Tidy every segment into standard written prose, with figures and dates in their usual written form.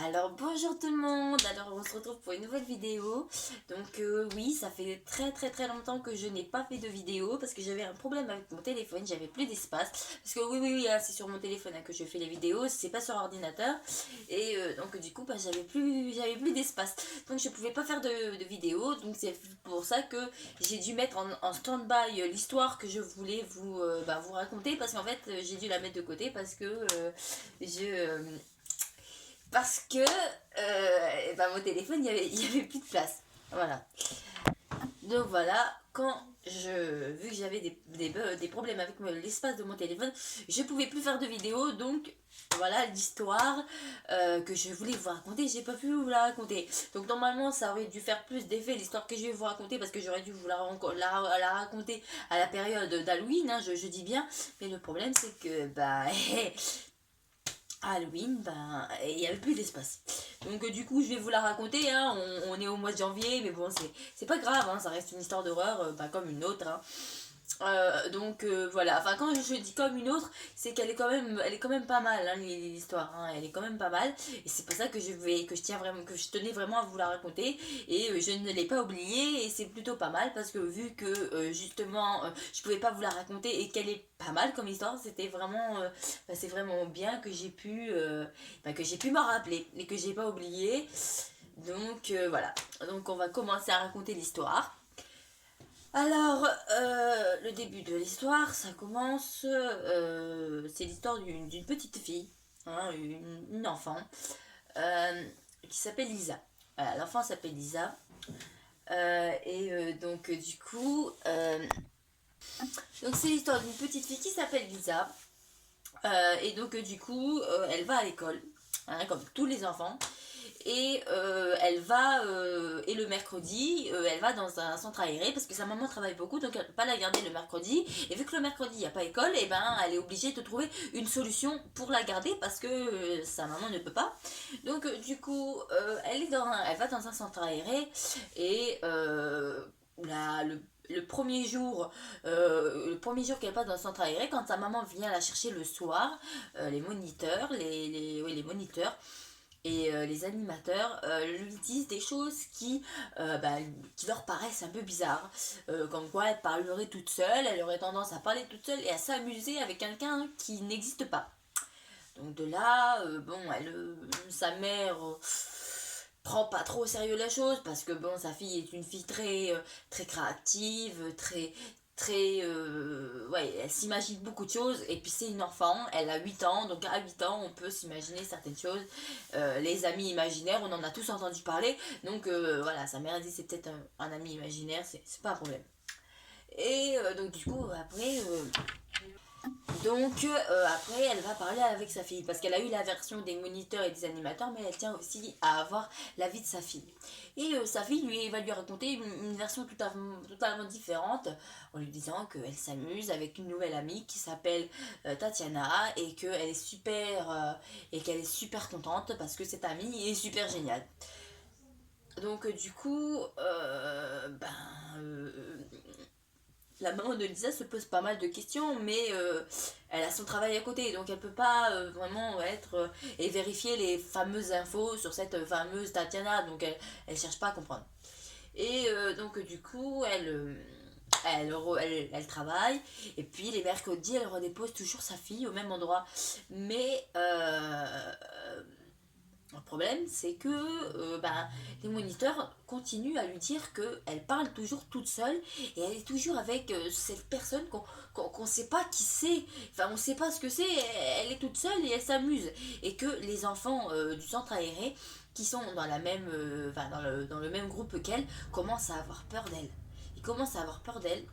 Alors bonjour tout le monde, alors on se retrouve pour une nouvelle vidéo. Donc oui, ça fait très longtemps que je n'ai pas fait de vidéo parce que j'avais un problème avec mon téléphone, j'avais plus d'espace. Parce que oui, hein, c'est sur mon téléphone que je fais les vidéos, c'est pas sur ordinateur. Et donc du coup, j'avais plus d'espace. Donc je pouvais pas faire de vidéo, donc c'est pour ça que j'ai dû mettre en stand-by l'histoire que je voulais vous raconter. Parce qu'en fait, j'ai dû la mettre de côté parce que je... parce que mon téléphone, il y avait plus de place. Voilà. Donc voilà, vu que j'avais des problèmes avec l'espace de mon téléphone, je pouvais plus faire de vidéo. Donc voilà l'histoire que je voulais vous raconter, j'ai pas pu vous la raconter. Donc normalement, ça aurait dû faire plus d'effet l'histoire que je vais vous raconter parce que j'aurais dû vous la raconter à la période d'Halloween, hein, je dis bien. Mais le problème, c'est que Halloween, il n'y avait plus d'espace. Donc du coup, je vais vous la raconter, hein. On est au mois de janvier, mais bon, c'est pas grave, hein. Ça reste une histoire d'horreur, comme une autre, hein. Voilà, enfin quand je dis comme une autre, c'est qu'elle est quand même pas mal, hein, l'histoire, hein. Elle est quand même pas mal, et c'est pour ça que je tenais vraiment à vous la raconter, et je ne l'ai pas oubliée, et c'est plutôt pas mal parce que vu que justement je pouvais pas vous la raconter et qu'elle est pas mal comme histoire, c'est vraiment bien que j'ai pu m'en rappeler et que j'ai pas oublié. Donc voilà, donc on va commencer à raconter l'histoire. Alors, le début de l'histoire, ça commence. C'est l'histoire d'une petite fille, hein, une enfant, euh, qui s'appelle Lisa. Voilà, l'enfant s'appelle Lisa. Du coup, donc c'est l'histoire d'une petite fille qui s'appelle Lisa. Elle va à l'école, hein, comme tous les enfants. Et le mercredi, elle va dans un centre aéré parce que sa maman travaille beaucoup, donc elle ne peut pas la garder le mercredi. Et vu que le mercredi il n'y a pas école, et ben elle est obligée de trouver une solution pour la garder parce que sa maman ne peut pas. Donc elle va dans un centre aéré et le premier jour qu'elle passe dans le centre aéré, quand sa maman vient la chercher le soir, les moniteurs, les moniteurs et les animateurs lui disent des choses qui leur paraissent un peu bizarres. Comme quoi elle parlerait toute seule, elle aurait tendance à parler toute seule et à s'amuser avec quelqu'un qui n'existe pas. Donc de là, sa mère prend pas trop au sérieux la chose parce que bon, sa fille est une fille très créative, ouais, elle s'imagine beaucoup de choses. Et puis c'est une enfant, elle a 8 ans, donc à 8 ans on peut s'imaginer certaines choses. Les amis imaginaires, on en a tous entendu parler. Donc voilà, sa mère a dit c'est peut-être un ami imaginaire, c'est pas un problème. Et donc du coup après, elle va parler avec sa fille parce qu'elle a eu la version des moniteurs et des animateurs, mais elle tient aussi à avoir l'avis de sa fille. Et sa fille va lui raconter une version totalement différente en lui disant qu'elle s'amuse avec une nouvelle amie qui s'appelle Tatiana et qu'elle est super contente parce que cette amie est super géniale. Donc la maman de Lisa se pose pas mal de questions, mais elle a son travail à côté, donc elle peut pas vraiment être et vérifier les fameuses infos sur cette fameuse Tatiana, donc elle cherche pas à comprendre. Et elle travaille, et puis les mercredis, elle redépose toujours sa fille au même endroit. Mais le problème, c'est que les moniteurs continuent à lui dire qu'elle parle toujours toute seule et elle est toujours avec cette personne qu'on ne sait pas qui c'est. Enfin, on ne sait pas ce que c'est. Elle est toute seule et elle s'amuse. Et que les enfants du centre aéré qui sont dans le même groupe qu'elle commencent à avoir peur d'elle. Ils commencent à avoir peur d'elle.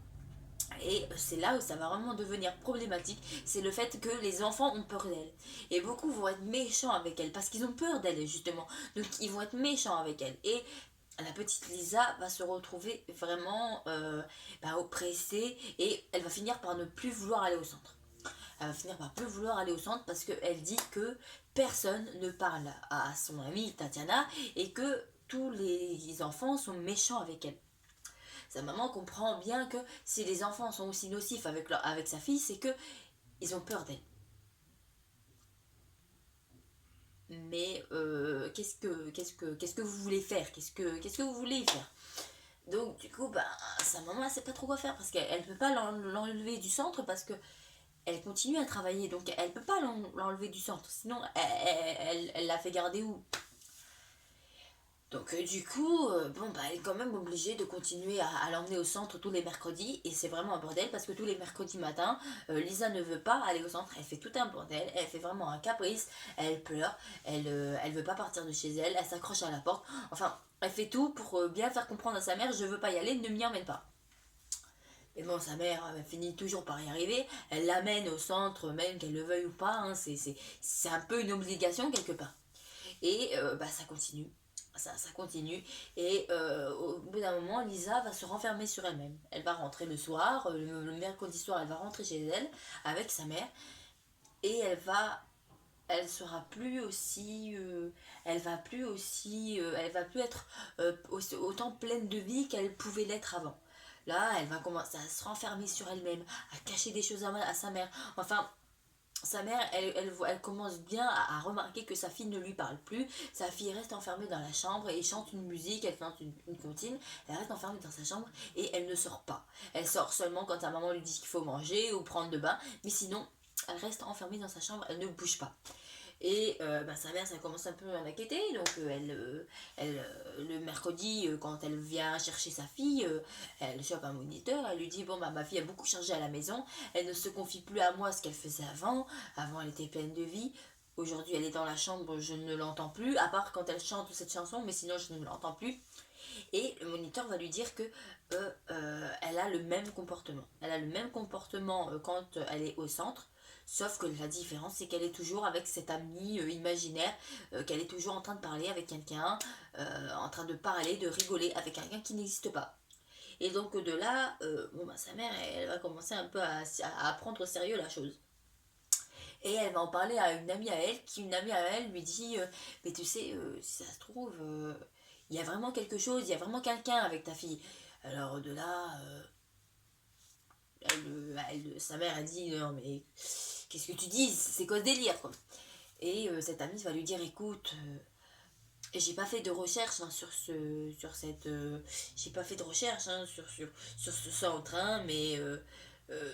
Et c'est là où ça va vraiment devenir problématique, c'est le fait que les enfants ont peur d'elle. Et beaucoup vont être méchants avec elle, parce qu'ils ont peur d'elle, justement. Donc ils vont être méchants avec elle. Et la petite Lisa va se retrouver vraiment oppressée, et elle va finir par ne plus vouloir aller au centre. Elle va finir par plus vouloir aller au centre parce qu'elle dit que personne ne parle à son amie Tatiana, et que tous les enfants sont méchants avec elle. Sa maman comprend bien que si les enfants sont aussi nocifs avec sa fille, c'est que ils ont peur d'elle. mais qu'est-ce que vous voulez faire, qu'est-ce que vous voulez faire. Donc du coup, sa maman elle sait pas trop quoi faire parce qu'elle peut pas l'enlever du centre parce que elle continue à travailler, donc elle peut pas l'enlever du centre, sinon elle l'a fait garder où. Donc du coup, elle est quand même obligée de continuer à l'emmener au centre tous les mercredis et c'est vraiment un bordel parce que tous les mercredis matin, Lisa ne veut pas aller au centre, elle fait tout un bordel, elle fait vraiment un caprice, elle pleure, elle veut pas partir de chez elle, elle s'accroche à la porte, enfin elle fait tout pour bien faire comprendre à sa mère je veux pas y aller, ne m'y emmène pas. Mais bon, sa mère finit toujours par y arriver, elle l'amène au centre même qu'elle le veuille ou pas, hein, c'est un peu une obligation quelque part. Et ça continue. Ça continue. Et au bout d'un moment, Lisa va se renfermer sur elle-même. Elle va rentrer le soir, le mercredi soir, elle va rentrer chez elle avec sa mère. Et elle sera plus aussi, elle va plus être autant pleine de vie qu'elle pouvait l'être avant. Là, elle va commencer à se renfermer sur elle-même, à cacher des choses à sa mère. Enfin, sa mère, elle commence bien à remarquer que sa fille ne lui parle plus. Sa fille reste enfermée dans la chambre et chante une musique, elle chante une comptine. Elle reste enfermée dans sa chambre et elle ne sort pas. Elle sort seulement quand sa maman lui dit qu'il faut manger ou prendre de bain. Mais sinon, elle reste enfermée dans sa chambre, elle ne bouge pas. Et sa mère, ça commence un peu à l'inquiéter. Donc, le mercredi, quand elle vient chercher sa fille, elle chope un moniteur. Elle lui dit bon, ma fille a beaucoup changé à la maison. Elle ne se confie plus à moi ce qu'elle faisait avant. Avant, elle était pleine de vie. Aujourd'hui, elle est dans la chambre, je ne l'entends plus. À part quand elle chante cette chanson, mais sinon, je ne l'entends plus. Et le moniteur va lui dire que elle a le même comportement. Elle a le même comportement quand elle est au centre. Sauf que la différence, c'est qu'elle est toujours avec cette amie imaginaire, qu'elle est toujours en train de parler avec quelqu'un, en train de parler, de rigoler avec quelqu'un qui n'existe pas. Et donc de là, sa mère, elle va commencer un peu à prendre au sérieux la chose. Et elle va en parler à une amie à elle, qui une amie à elle lui dit mais tu sais, si ça se trouve, il y a vraiment quelque chose, il y a vraiment quelqu'un avec ta fille. Alors de là, sa mère a dit non mais qu'est-ce que tu dis, c'est quoi ce délire quoi. Et cette amie va lui dire écoute, j'ai pas fait de recherche hein, j'ai pas fait de recherche hein, sur ce centre hein, mais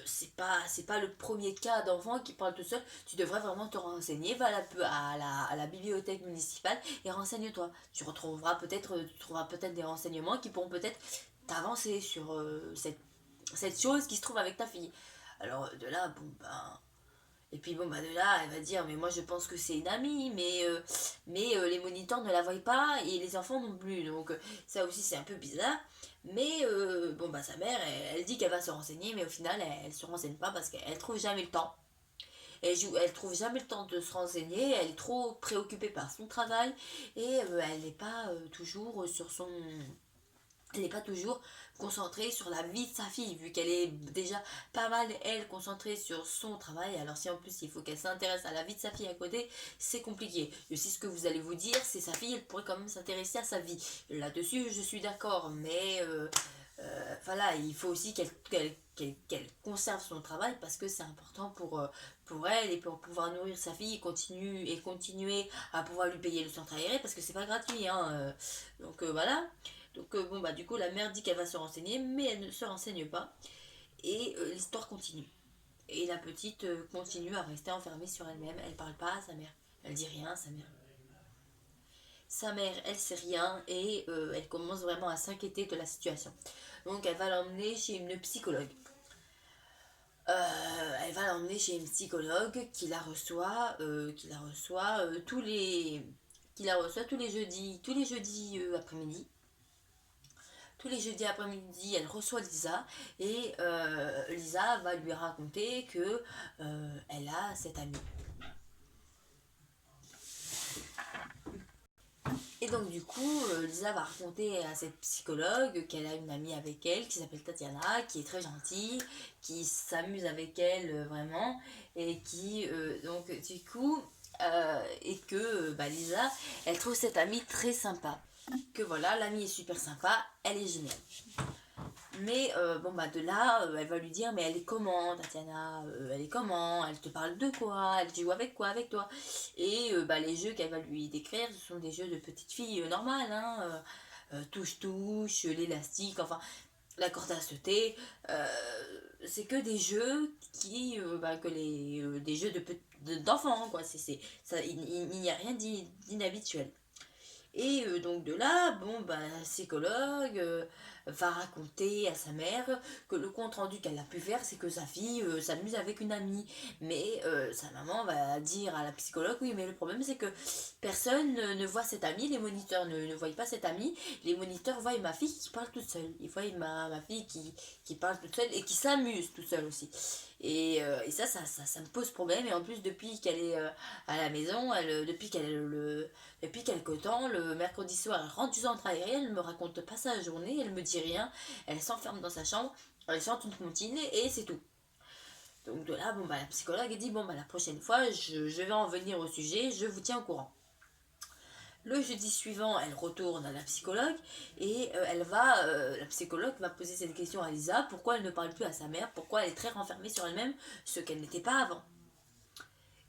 c'est pas le premier cas d'enfant qui parle tout seul. Tu devrais vraiment te renseigner. Va à la bibliothèque municipale et renseigne-toi. Tu trouveras peut-être des renseignements qui pourront peut-être t'avancer sur cette chose qui se trouve avec ta fille. Alors de là, et puis de là, elle va dire, mais moi je pense que c'est une amie, mais les moniteurs ne la voient pas et les enfants non plus. Donc ça aussi c'est un peu bizarre. Mais sa mère, elle dit qu'elle va se renseigner, mais au final elle se renseigne pas parce qu'elle trouve jamais le temps. Elle trouve jamais le temps de se renseigner, elle est trop préoccupée par son travail et elle n'est pas toujours sur son elle n'est pas toujours concentrée sur la vie de sa fille, vu qu'elle est déjà pas mal, elle, concentrée sur son travail. Alors si en plus il faut qu'elle s'intéresse à la vie de sa fille à côté, c'est compliqué. Et aussi ce que vous allez vous dire, c'est sa fille, elle pourrait quand même s'intéresser à sa vie. Là-dessus, je suis d'accord, mais voilà, il faut aussi qu'elle conserve son travail parce que c'est important pour elle et pour pouvoir nourrir sa fille et continuer à pouvoir lui payer le centre aéré parce que c'est pas gratuit. Hein, donc voilà. Donc du coup la mère dit qu'elle va se renseigner mais elle ne se renseigne pas et l'histoire continue. Et la petite continue à rester enfermée sur elle-même, elle parle pas à sa mère, elle dit rien à sa mère. Sa mère, elle sait rien et elle commence vraiment à s'inquiéter de la situation. Donc elle va l'emmener chez une psychologue. Elle va l'emmener chez une psychologue qui la reçoit tous les jeudis après-midi. Tous les jeudis après-midi, elle reçoit Lisa et Lisa va lui raconter que elle a cette amie. Et donc du coup, Lisa va raconter à cette psychologue qu'elle a une amie avec elle qui s'appelle Tatiana, qui est très gentille, qui s'amuse avec elle vraiment, et qui donc du coup, et que Lisa, elle trouve cette amie très sympa. Que voilà, l'amie est super sympa, elle est géniale. Mais bon bah de là, elle va lui dire mais elle est comment Tatiana, elle est comment, elle te parle de quoi, elle joue avec quoi avec toi. Et bah les jeux qu'elle va lui décrire, ce sont des jeux de petite fille normales, hein, touche-touche, l'élastique, enfin la corde à sauter. euh, c'est que des jeux qui, bah, que des jeux d'enfants quoi. Ça, il n'y a rien d'inhabituel. Et donc de là, bon, bah, la psychologue va raconter à sa mère que le compte rendu qu'elle a pu faire, c'est que sa fille s'amuse avec une amie. Mais sa maman va dire à la psychologue, oui, mais le problème c'est que personne ne voit cette amie, les moniteurs ne voient pas cette amie, les moniteurs voient ma fille qui parle toute seule. Ils voient ma fille qui parle toute seule et qui s'amuse toute seule aussi. Et ça me pose problème. Et en plus, depuis qu'elle est à la maison, depuis quelque temps, le mercredi soir, elle rentre du centre aérien, elle me raconte pas sa journée, elle me dit rien, elle s'enferme dans sa chambre, elle chante une comptine et c'est tout. Donc de là, bon bah la psychologue dit bon bah la prochaine fois, je vais en venir au sujet, je vous tiens au courant. Le jeudi suivant, elle retourne à la psychologue et la psychologue va poser cette question à Lisa, pourquoi elle ne parle plus à sa mère, pourquoi elle est très renfermée sur elle-même, ce qu'elle n'était pas avant.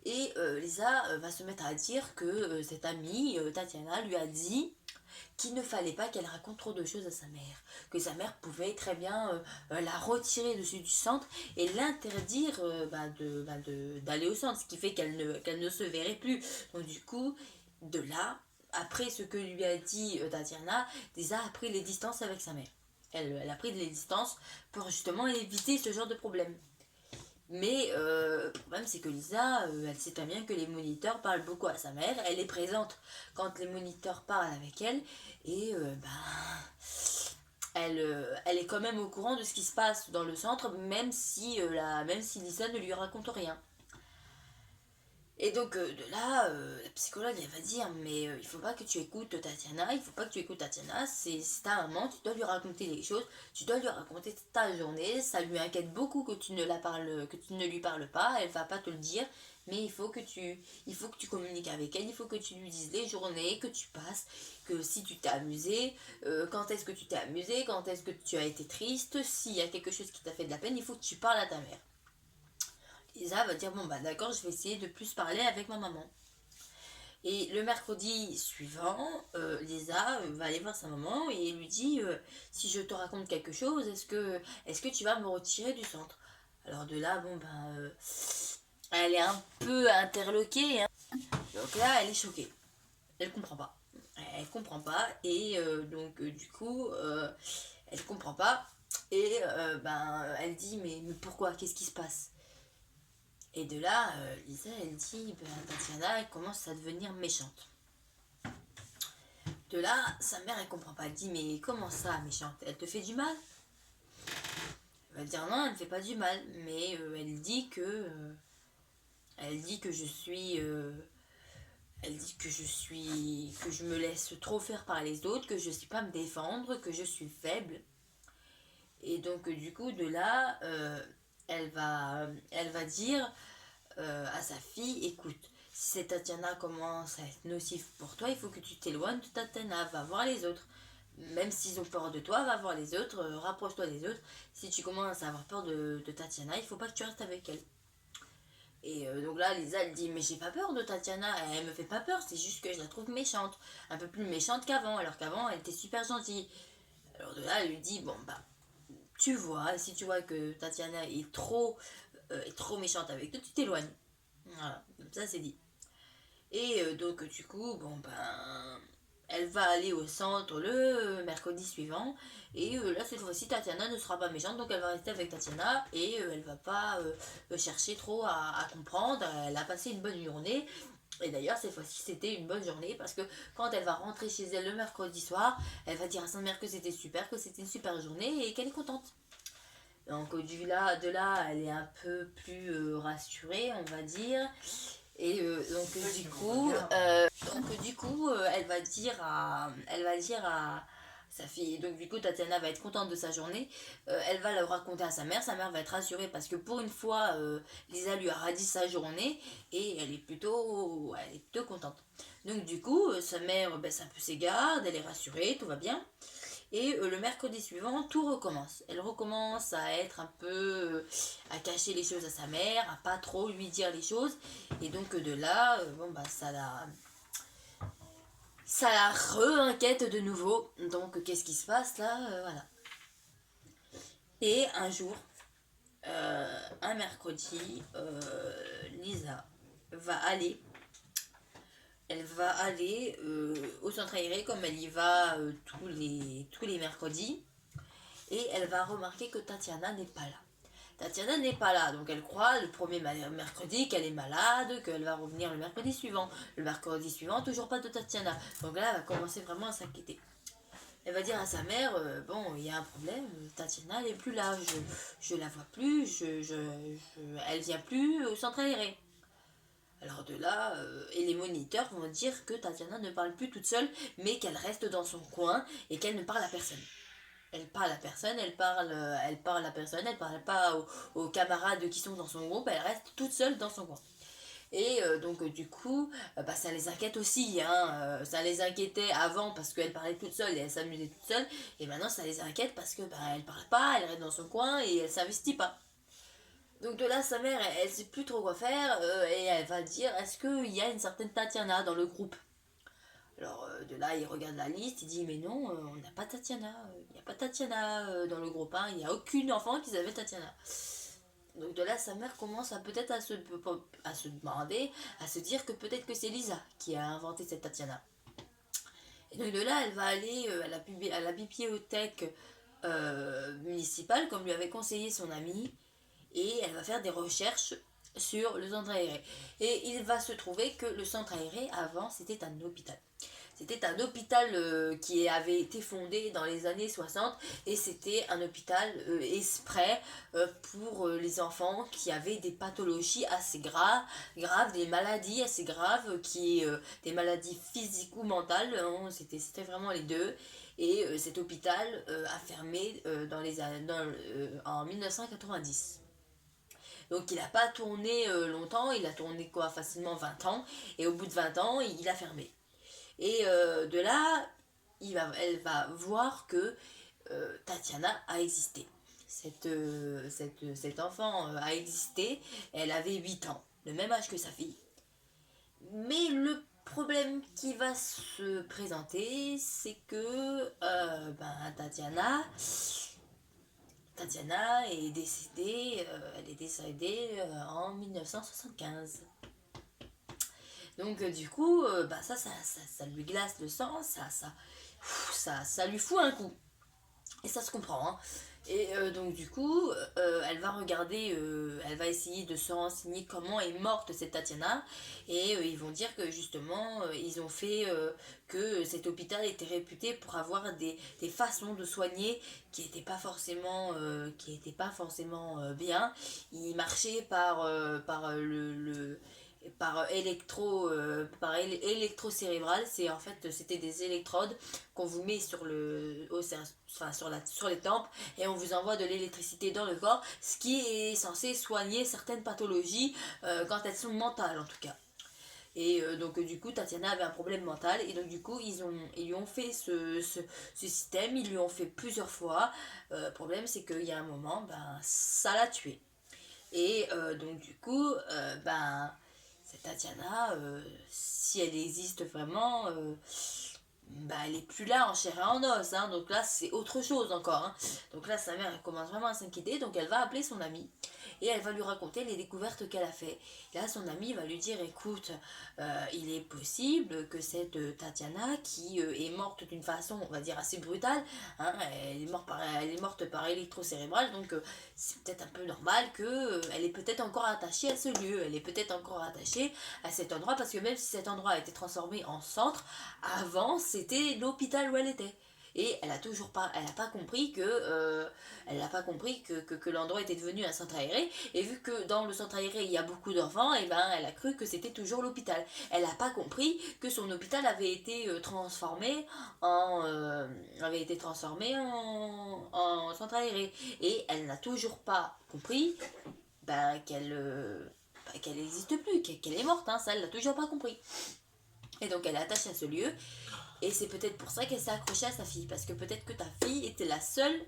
Et Lisa va se mettre à dire que cette amie, Tatiana, lui a dit qu'il ne fallait pas qu'elle raconte trop de choses à sa mère. Que sa mère pouvait très bien la retirer dessus du centre et l'interdire d'aller au centre. Ce qui fait qu'elle ne se verrait plus. Donc du coup, de là, après ce que lui a dit Tatiana, Lisa a pris les distances avec sa mère. Elle a pris les distances pour justement éviter ce genre de problème. Mais le problème c'est que Lisa, elle sait très bien que les moniteurs parlent beaucoup à sa mère, elle est présente quand les moniteurs parlent avec elle, et elle est quand même au courant de ce qui se passe dans le centre, même si Lisa ne lui raconte rien. Et donc de là, la psychologue elle va dire mais il faut pas que tu écoutes Tatiana, il faut pas que tu écoutes Tatiana, c'est ta maman, tu dois lui raconter les choses, tu dois lui raconter ta journée, ça lui inquiète beaucoup que tu ne lui parles pas, elle va pas te le dire, mais il faut que tu communiques avec elle, il faut que tu lui dises les journées que tu passes, que si tu t'es amusé, quand est-ce que tu t'es amusé, quand est-ce que tu as été triste, s'il y a quelque chose qui t'a fait de la peine, il faut que tu parles à ta mère. Lisa va dire bon bah d'accord, je vais essayer de plus parler avec ma maman. Et le mercredi suivant, Lisa va aller voir sa maman et lui dit si je te raconte quelque chose, est-ce que tu vas me retirer du centre. Alors de là, bon ben, elle est un peu interloquée, hein. Donc là, elle est choquée. Elle comprend pas. Elle comprend pas et du coup, elle comprend pas et elle dit mais pourquoi, qu'est-ce qui se passe. Et de là, Lisa, elle dit, Tatiana, elle commence à devenir méchante. De là, sa mère, elle comprend pas. Elle dit, mais comment ça, méchante? Elle te fait du mal? Elle va dire, non, elle ne fait pas du mal. Mais elle dit que je suis... elle dit que je me laisse trop faire par les autres, que je ne sais pas me défendre, que je suis faible. Et donc, du coup, de là, elle va dire à sa fille, écoute, si cette Tatiana commence à être nocif pour toi, il faut que tu t'éloignes de Tatiana, va voir les autres. Même s'ils ont peur de toi, va voir les autres, rapproche-toi des autres. Si tu commences à avoir peur de Tatiana, il faut pas que tu restes avec elle. Et donc là, Lisa, elle dit, mais j'ai pas peur de Tatiana, elle me fait pas peur, c'est juste que je la trouve méchante. Un peu plus méchante qu'avant, alors qu'avant, elle était super gentille. Alors de là, elle lui dit, bon, bah, tu vois, si tu vois que Tatiana est trop méchante avec toi, tu t'éloignes. Voilà, comme ça c'est dit. Et donc du coup, bon ben, elle va aller au centre le mercredi suivant. Et là, cette fois-ci, Tatiana ne sera pas méchante, donc elle va rester avec Tatiana et elle va pas chercher trop à comprendre. Elle a passé une bonne journée. Et d'ailleurs, cette fois-ci, c'était une bonne journée parce que quand elle va rentrer chez elle le mercredi soir, elle va dire à sa mère que c'était super, que c'était une super journée et qu'elle est contente. Donc de là, elle est un peu plus rassurée, on va dire. Et du coup, elle va dire à sa fille. Donc du coup, Tatiana va être contente de sa journée. Elle va le raconter à sa mère. Sa mère va être rassurée parce que pour une fois, Lisa lui a dit sa journée et elle est plutôt contente. Donc du coup, sa mère, ben, c'est un peu ses gardes, elle est rassurée, tout va bien. Et le mercredi suivant, tout recommence. Elle recommence à être un peu, à cacher les choses à sa mère, à pas trop lui dire les choses. Et donc de là, bon bah ça la re-inquiète de nouveau. Donc qu'est-ce qui se passe là? Voilà. Et un jour, un mercredi, Lisa va aller elle va aller au centre aéré comme elle y va tous les mercredis. Et elle va remarquer que Tatiana n'est pas là. Tatiana n'est pas là, donc elle croit le premier mercredi qu'elle est malade, qu'elle va revenir le mercredi suivant. Le mercredi suivant, toujours pas de Tatiana. Donc là, elle va commencer vraiment à s'inquiéter. Elle va dire à sa mère, bon, il y a un problème, Tatiana n'est plus là, je la vois plus, elle vient plus au centre aéré. Alors de là, et les moniteurs vont dire que Tatiana ne parle plus toute seule, mais qu'elle reste dans son coin et qu'elle ne parle à personne. Elle parle à personne, elle parle à personne, elle parle pas aux camarades qui sont dans son groupe, elle reste toute seule dans son coin. Et donc du coup, bah, ça les inquiète aussi, hein. Ça les inquiétait avant parce qu'elle parlait toute seule et elle s'amusait toute seule, et maintenant ça les inquiète parce que bah, elle parle pas, elle reste dans son coin et elle s'investit pas. Donc de là, sa mère, elle sait plus trop quoi faire et elle va dire, est-ce qu'il y a une certaine Tatiana dans le groupe? Alors de là, il regarde la liste, il dit, mais non, on n'a pas Tatiana, il n'y a pas Tatiana dans le groupe, hein, il n'y a aucune enfant qui s'appelle Tatiana. Donc de là, sa mère commence à peut-être à se demander, à se dire que peut-être que c'est Lisa qui a inventé cette Tatiana. Et donc de là, elle va aller à la bibliothèque municipale, comme lui avait conseillé son ami, et elle va faire des recherches sur le centre aéré. Et il va se trouver que le centre aéré, avant, c'était un hôpital. C'était un hôpital qui avait été fondé dans les années 60 et c'était un hôpital exprès pour les enfants qui avaient des pathologies assez graves, des maladies assez graves, des maladies physiques ou mentales, hein, c'était vraiment les deux. Et cet hôpital a fermé en 1990. Donc il n'a pas tourné longtemps, il a tourné quoi, facilement 20 ans, et au bout de 20 ans, il a fermé. Et de là, elle va voir que Tatiana a existé. Cet enfant a existé, elle avait 8 ans, le même âge que sa fille. Mais le problème qui va se présenter, c'est que Tatiana est décédée, elle est décédée en 1975. Donc du coup, bah ça lui glace le sang, ça lui fout un coup. Et ça se comprend, hein. Et donc du coup, elle va regarder, elle va essayer de se renseigner comment est morte cette Tatiana. Et ils vont dire que justement, ils ont fait que cet hôpital était réputé pour avoir des façons de soigner qui n'étaient pas forcément, bien. Ils marchaient par électrocérébral. C'est en fait, c'était des électrodes qu'on vous met sur les tempes et on vous envoie de l'électricité dans le corps, ce qui est censé soigner certaines pathologies quand elles sont mentales en tout cas. Et donc du coup Tatiana avait un problème mental et donc du coup ils lui ont fait ce système, ils lui ont fait plusieurs fois. Le problème c'est qu'il y a un moment, ben ça l'a tué. Et donc du coup, cette Tatiana, si elle existe vraiment, bah, elle est plus là en chair et en os, hein. Donc là c'est autre chose encore, hein. Donc là sa mère elle commence vraiment à s'inquiéter, donc elle va appeler son amie et elle va lui raconter les découvertes qu'elle a fait. Et là son amie va lui dire, écoute, il est possible que cette Tatiana qui est morte d'une façon on va dire assez brutale, hein, elle est morte par électrocérébral, donc c'est peut-être un peu normal que elle est peut-être encore attachée à ce lieu, elle est peut-être encore attachée à cet endroit, parce que même si cet endroit a été transformé en centre, avant c'était l'hôpital où elle était. Et elle a pas compris que l'endroit était devenu un centre aéré. Et vu que dans le centre aéré il y a beaucoup d'enfants, et ben elle a cru que c'était toujours l'hôpital. Elle n'a pas compris que son hôpital avait été en centre aéré. Et elle n'a toujours pas compris qu'elle n'existe plus, qu'elle est morte, hein, ça elle l'a toujours pas compris. Et donc elle est attachée à ce lieu. Et c'est peut-être pour ça qu'elle s'est accrochée à sa fille. Parce que peut-être que ta fille était la seule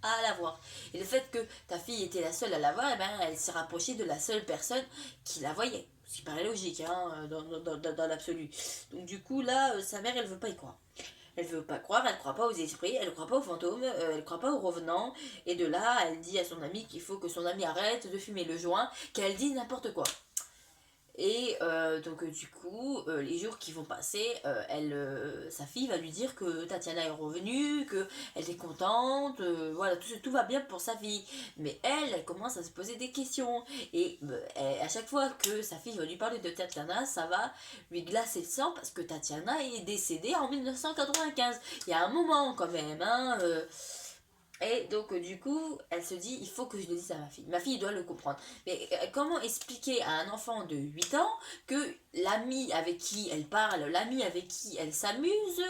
à la voir. Et le fait que ta fille était la seule à la voir, eh ben, elle s'est rapprochée de la seule personne qui la voyait. Ce qui paraît logique, hein, dans l'absolu. Donc du coup, là, sa mère, elle veut pas y croire. Elle veut pas croire, elle croit pas aux esprits, elle croit pas aux fantômes, elle croit pas aux revenants. Et de là, elle dit à son ami qu'il faut que son ami arrête de fumer le joint, qu'elle dit n'importe quoi. Et donc du coup, les jours qui vont passer, sa fille va lui dire que Tatiana est revenue, qu'elle est contente, voilà, tout va bien pour sa fille. Mais elle commence à se poser des questions. Et à chaque fois que sa fille va lui parler de Tatiana, ça va lui glacer le sang parce que Tatiana est décédée en 1995. Il y a un moment quand même, hein. Et donc, du coup, elle se dit, il faut que je le dise à ma fille. Ma fille doit le comprendre. Mais comment expliquer à un enfant de 8 ans que l'ami avec qui elle parle, l'ami avec qui elle s'amuse,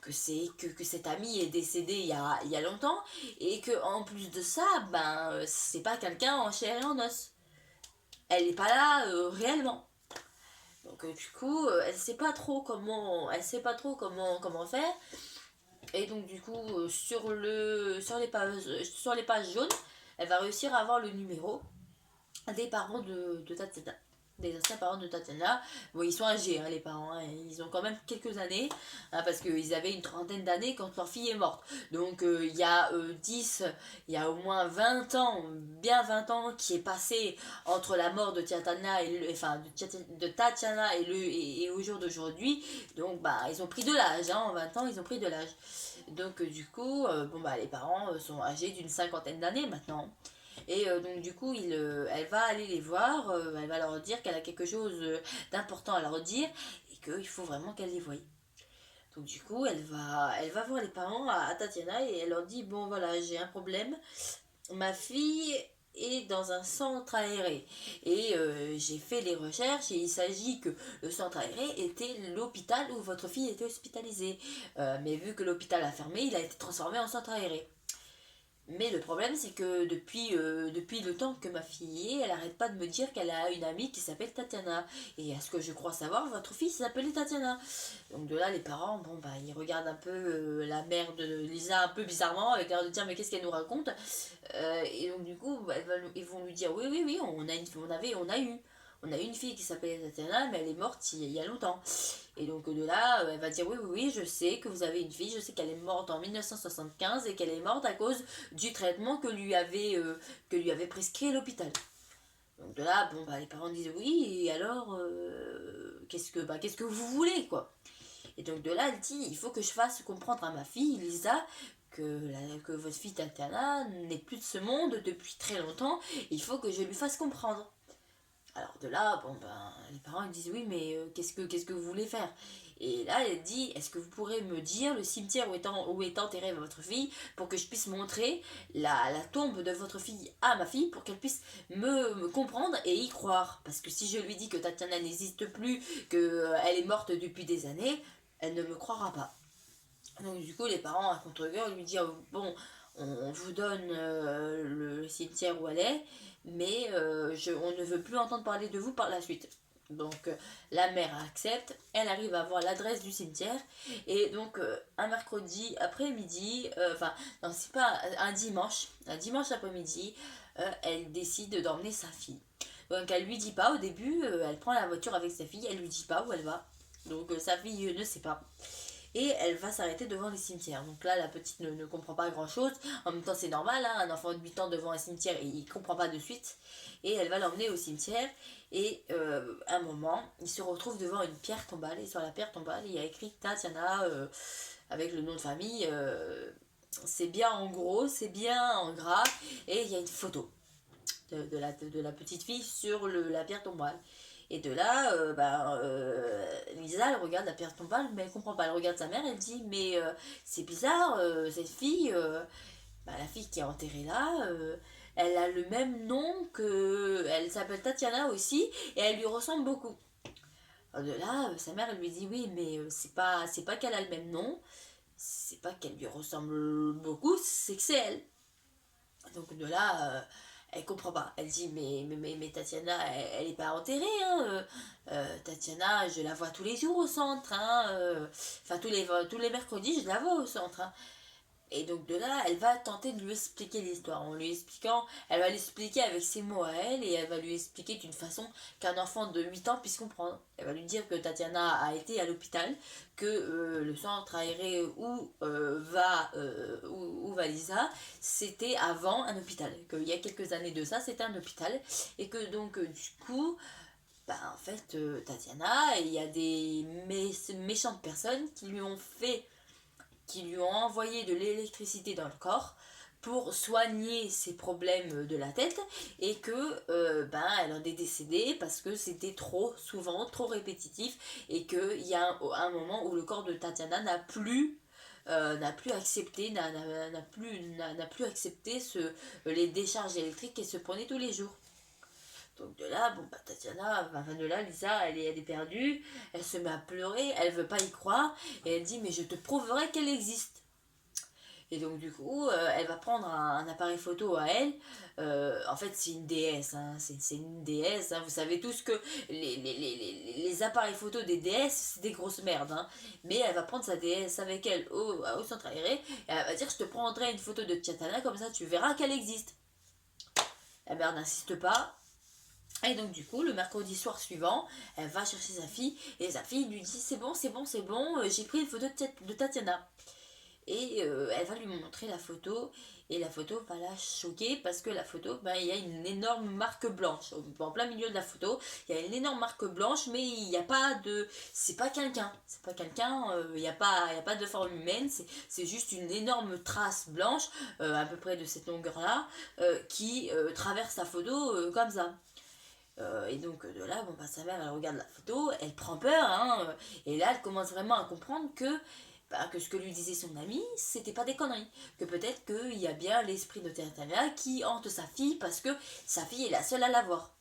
que cet ami est décédé il y a longtemps et que en plus de ça, c'est pas quelqu'un en chair et en os. Elle n'est pas là réellement. Donc, du coup, elle sait pas trop comment faire. Et donc du coup, sur les pages jaunes, elle va réussir à avoir le numéro des parents de Tatiana. Des anciens parents de Tatiana. Bon, ils sont âgés, hein, les parents. Hein, ils ont quand même quelques années. Hein, parce qu'ils avaient une trentaine d'années quand leur fille est morte. Donc, il y a 10, il y a au moins 20 ans, bien 20 ans, qui est passé entre la mort de Tatiana de Tatiana et au jour d'aujourd'hui. Donc, ils ont pris de l'âge. Hein, en 20 ans, ils ont pris de l'âge. Donc, du coup, les parents sont âgés d'une cinquantaine d'années maintenant. Et donc du coup, elle va aller les voir, elle va leur dire qu'elle a quelque chose d'important à leur dire et qu'il faut vraiment qu'elle les voie. Donc du coup, elle va voir les parents à Tatiana et elle leur dit, bon voilà, j'ai un problème, ma fille est dans un centre aéré et j'ai fait les recherches et il s'agit que le centre aéré était l'hôpital où votre fille était hospitalisée. Mais vu que l'hôpital a fermé, il a été transformé en centre aéré. Mais le problème, c'est que depuis le temps que ma fille y est, elle arrête pas de me dire qu'elle a une amie qui s'appelle Tatiana. Et à ce que je crois savoir, votre fille s'appelait Tatiana. Donc de là, les parents, ils regardent un peu la mère de Lisa un peu bizarrement, avec l'air de dire mais qu'est-ce qu'elle nous raconte. Et donc du coup, ils vont lui dire oui, oui, oui, on a eu une fille qui s'appelait Tatiana, mais elle est morte il y a longtemps. Et donc de là, elle va dire oui, oui, oui, je sais que vous avez une fille, je sais qu'elle est morte en 1975 et qu'elle est morte à cause du traitement que lui avait prescrit l'hôpital. Donc de là, les parents disent oui, et alors, qu'est-ce que vous voulez, quoi. Et donc de là, elle dit, il faut que je fasse comprendre à ma fille, Lisa, que votre fille Tatiana n'est plus de ce monde depuis très longtemps, il faut que je lui fasse comprendre. Alors de là, les parents ils disent oui, mais qu'est-ce que vous voulez faire? Et là, elle dit, est-ce que vous pourrez me dire le cimetière où est enterrée votre fille pour que je puisse montrer la tombe de votre fille à ma fille pour qu'elle puisse me comprendre et y croire? Parce que si je lui dis que Tatiana n'existe plus, qu'elle est morte depuis des années, elle ne me croira pas. Donc du coup, les parents, à contre-cœur, lui disent, bon, on vous donne le cimetière où elle est, mais on ne veut plus entendre parler de vous par la suite. Donc la mère accepte, elle arrive à voir l'adresse du cimetière, et donc un mercredi après-midi, non c'est pas un dimanche après-midi, elle décide d'emmener sa fille. Donc elle lui dit pas au début, elle prend la voiture avec sa fille, elle lui dit pas où elle va. Donc sa fille ne sait pas et elle va s'arrêter devant les cimetières. Donc là, la petite ne comprend pas grand-chose. En même temps, c'est normal, hein, un enfant de 8 ans devant un cimetière, et il comprend pas de suite. Et elle va l'emmener au cimetière. Et à un moment, il se retrouve devant une pierre tombale. Et sur la pierre tombale, il y a écrit Tatiana avec le nom de famille. C'est bien en gros, c'est bien en gras. Et il y a une photo de la petite fille sur la pierre tombale. Et de là, Lisa, elle regarde la pierre tombale, mais elle comprend pas. Elle regarde sa mère, elle dit, mais c'est bizarre, cette fille, la fille qui est enterrée là, elle a le même nom que... Elle s'appelle Tatiana aussi, et elle lui ressemble beaucoup. Alors de là, sa mère, elle lui dit, oui, mais c'est pas qu'elle a le même nom, c'est pas qu'elle lui ressemble beaucoup, c'est que c'est elle. Donc de là, elle comprend pas. Elle dit mais Tatiana, elle est pas enterrée, hein. Tatiana, je la vois tous les jours au centre, hein. Enfin, tous les mercredis, je la vois au centre, hein. Et donc de là, elle va tenter de lui expliquer l'histoire. En lui expliquant, elle va l'expliquer avec ses mots à elle et elle va lui expliquer d'une façon qu'un enfant de 8 ans puisse comprendre. Elle va lui dire que Tatiana a été à l'hôpital, que le centre aéré où va Lisa, c'était avant un hôpital. Qu'il y a quelques années de ça, c'était un hôpital. Et que donc du coup, bah, en fait, Tatiana, il y a des méchantes personnes qui lui ont envoyé de l'électricité dans le corps pour soigner ses problèmes de la tête et que ben elle en est décédée parce que c'était trop souvent, trop répétitif et qu'il y a un moment où le corps de Tatiana n'a plus accepté n'a plus accepté les décharges électriques qu'elle se prenait tous les jours. Donc de là, bon bah Tatiana, enfin de là, Lisa, elle est perdue, elle se met à pleurer, elle veut pas y croire, et elle dit mais je te prouverai qu'elle existe. Et donc du coup, elle va prendre un appareil photo à elle. En fait, c'est une déesse, hein, c'est une déesse. Hein. Vous savez tous que les appareils photo des déesses, c'est des grosses merdes. Hein. Mais elle va prendre sa déesse avec elle au centre aéré, et elle va dire je te prendrai une photo de Tatiana, comme ça tu verras qu'elle existe. La mère n'insiste pas. Et donc du coup, le mercredi soir suivant, elle va chercher sa fille et sa fille lui dit c'est bon, j'ai pris une photo de Tatiana. Et elle va lui montrer la photo et la photo va la choquer parce que la photo, ben, il y a une énorme marque blanche. En plein milieu de la photo, il y a une énorme marque blanche mais il n'y a pas de... C'est pas quelqu'un, il n'y a pas de forme humaine, c'est juste une énorme trace blanche, à peu près de cette longueur-là, qui traverse la photo comme ça. Et donc de là, bon, bah, sa mère elle regarde la photo, elle prend peur, hein, et là elle commence vraiment à comprendre que ce que lui disait son ami, c'était pas des conneries. Que peut-être qu'il y a bien l'esprit de Tatiana qui hante sa fille parce que sa fille est la seule à l'avoir.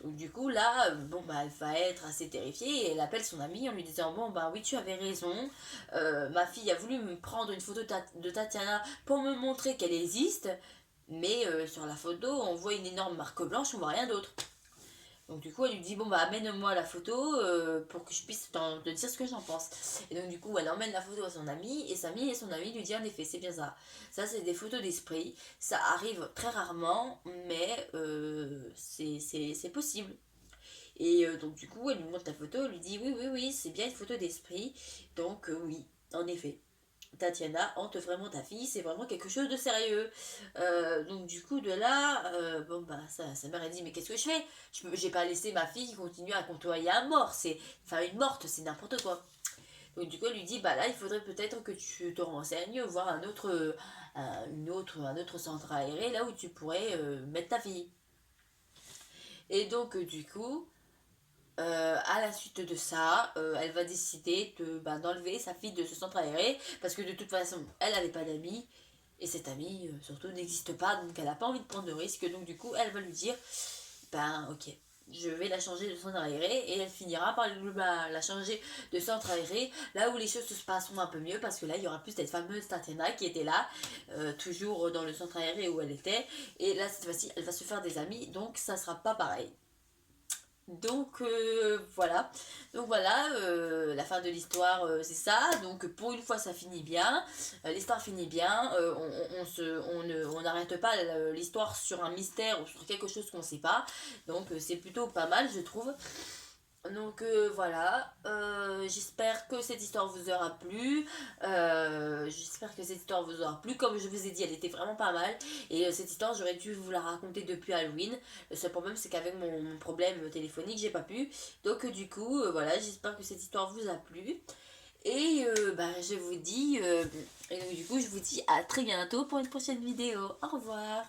Donc du coup là, bon bah elle va être assez terrifiée et elle appelle son amie en lui disant bon bah oui tu avais raison, ma fille a voulu me prendre une photo de Tatiana pour me montrer qu'elle existe, mais sur la photo on voit une énorme marque blanche, on voit rien d'autre. Donc du coup, elle lui dit, bon bah amène-moi la photo pour que je puisse te dire ce que j'en pense. Et donc du coup, elle emmène la photo à son ami, et son ami lui dit, en effet, c'est bien ça. Ça, c'est des photos d'esprit. Ça arrive très rarement, mais c'est possible. Et donc du coup, elle lui montre la photo, elle lui dit, oui, c'est bien une photo d'esprit. Donc oui, en effet. Tatiana hante vraiment ta fille, c'est vraiment quelque chose de sérieux. Donc du coup de là, bon bah sa mère a dit mais qu'est-ce que je fais? J'ai pas laissé ma fille continuer à côtoyer un mort, enfin une morte, c'est n'importe quoi. Donc du coup elle lui dit bah là il faudrait peut-être que tu te renseignes, voir un autre centre aéré là où tu pourrais mettre ta fille. Et donc du coup à la suite de ça, elle va décider d'enlever sa fille de ce centre aéré parce que de toute façon, elle n'avait pas d'amis et cette amie surtout n'existe pas donc elle n'a pas envie de prendre de risque donc du coup elle va lui dire ben ok je vais la changer de centre aéré et elle finira par la changer de centre aéré là où les choses se passeront un peu mieux parce que là il y aura plus cette fameuse Tatiana qui était là toujours dans le centre aéré où elle était et là cette fois-ci elle va se faire des amis donc ça sera pas pareil. Donc voilà, la fin de l'histoire c'est ça, donc pour une fois ça finit bien, l'histoire finit bien, on n'arrête pas l'histoire sur un mystère ou sur quelque chose qu'on ne sait pas, donc c'est plutôt pas mal je trouve. Donc voilà, j'espère que cette histoire vous aura plu. Comme je vous ai dit, elle était vraiment pas mal. Et cette histoire, j'aurais dû vous la raconter depuis Halloween. Le seul problème, c'est qu'avec mon problème téléphonique, j'ai pas pu. Donc du coup, voilà, j'espère que cette histoire vous a plu. Et je vous dis, et donc du coup, je vous dis à très bientôt pour une prochaine vidéo. Au revoir.